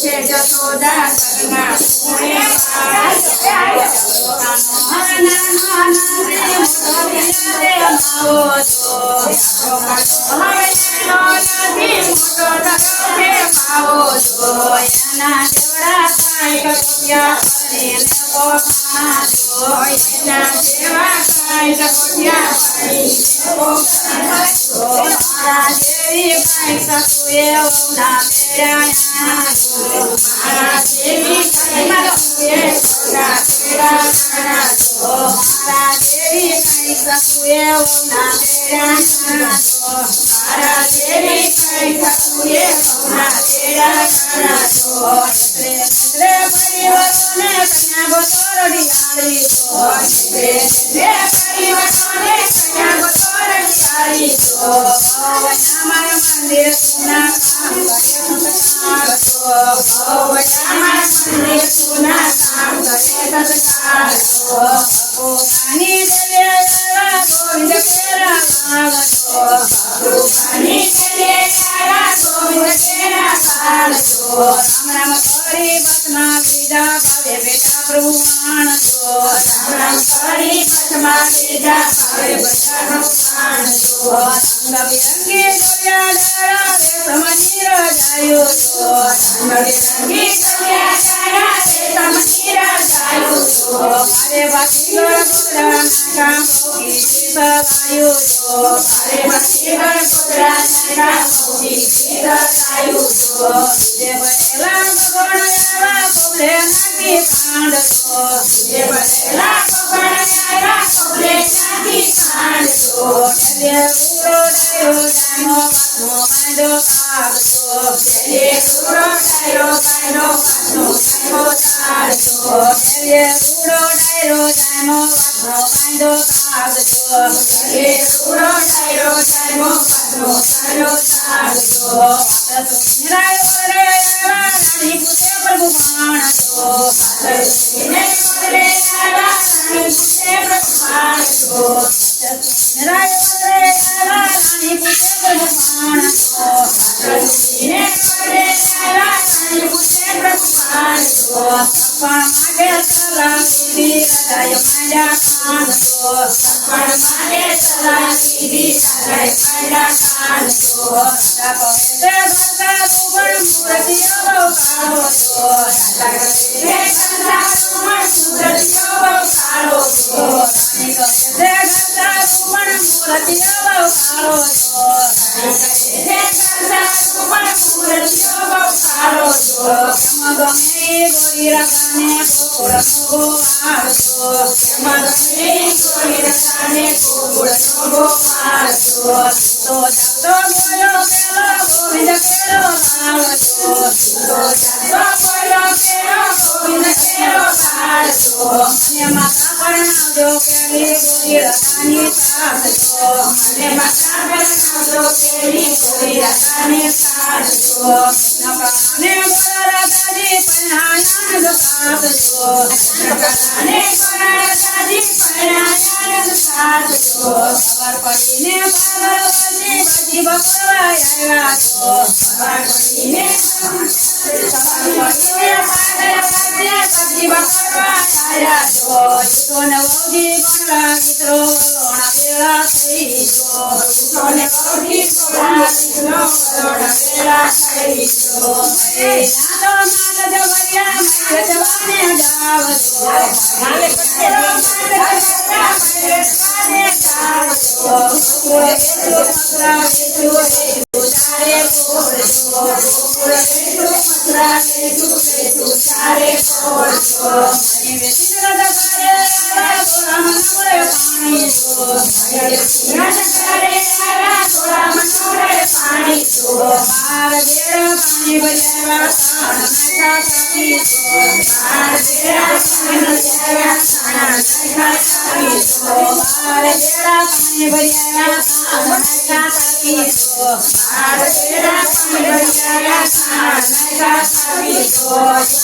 पूछे जसोदा करना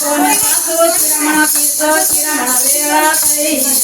पुणे સાધુ શિરમણ પીરસો શિરમણ વેળા થઈ જો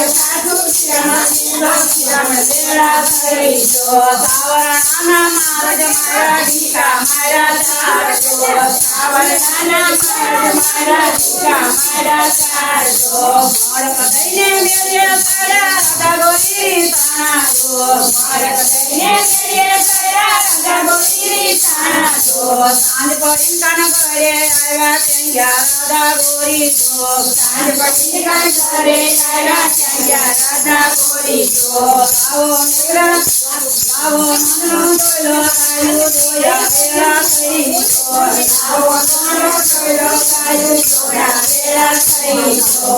સાધુ શિરમણ પીરસો શિરમણ વેળા થઈ જો સાવરણાના મારજ મારા ઢીકા મારા ચારજો સાવરણાના મારજ મારા ઢીકા મારા ચારજો મળક દઈને મેળે સારા રાધા ગોરી તાણાજો મળક દઈને મેળે સારા રાધા ગોરી તાણાજો સાંજ પડી કાન ઘરે આવ્યા ત્યાં રાધા ગોરી જો સાંજ પડી કાન ઘરે આવ્યા ત્યાં રાધા ગોરી જો આવો મેળા આવો મનનો ડોલો કાયો દોયા વેળા થઈ જો આવો મનનો ડોલો કાયો દોયા વેળા થઈ જો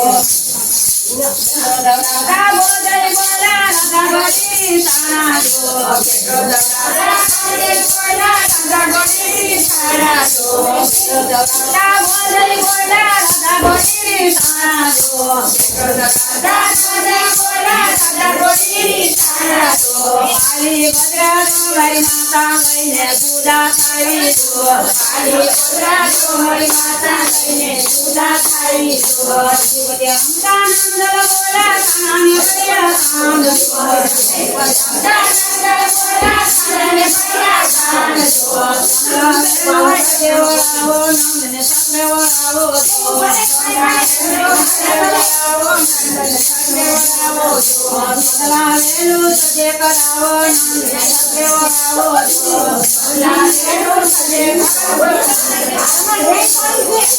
રાધા બોલે બોલા રાધા ગોરી તાણાજો રાધા બોલે બોલા રાધા ગોરી તાણાજો રાધા બોલે બોલા રાધા ગોરી તાણાજો રાધા બોલે બોલા રાધા ગોરી તાણાજો આલી ભદ્રા મારી માતા લઈને પૂજા કરી જો આલી ભદ્રા મારી માતા લઈને પૂજા કરી જો જીવતે અંકાનંદ બોલા કાને પર્યા કાંદ જો અંકાનંદ બોલા કાને પર્યા કાંદ જો દેવો આવો નંદને સકરે આવો જો લાવેલું સજે કરાવો નંદને સકરે આવો જો લાવેલું સજે કરાવો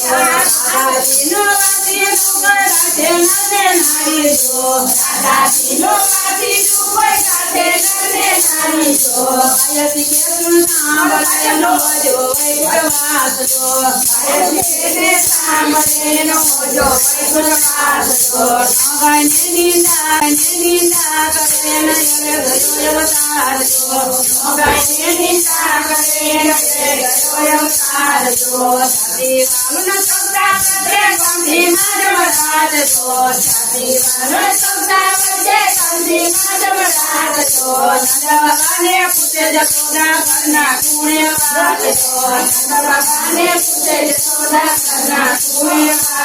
દાદાજીનો વાસી ડુંગર છે નંદે નારી જો દાદાજીનો વાસી ડુંગર છે નંદે નારી જો આયતી કે સુન સાંભળેલો જો વૈષ્ણવાસ જો આયતી કે સાંભળેલો જો વૈષ્ણવાસ જો નગાને નિંદા કરે નયન અવતાર જો નગાને નિંદા કરે નયન અવતાર જો છાતી વાળું સૌદા કરે ગંધી માધવરાજ જો છાતી વાળું સૌદા કરે ગંધી માધવરાજ જો નંદબાને પૂછે જશોદા ઘરના કુણે વાત જો નંદબાને પૂછે જશોદા ઘરના કુણે વાત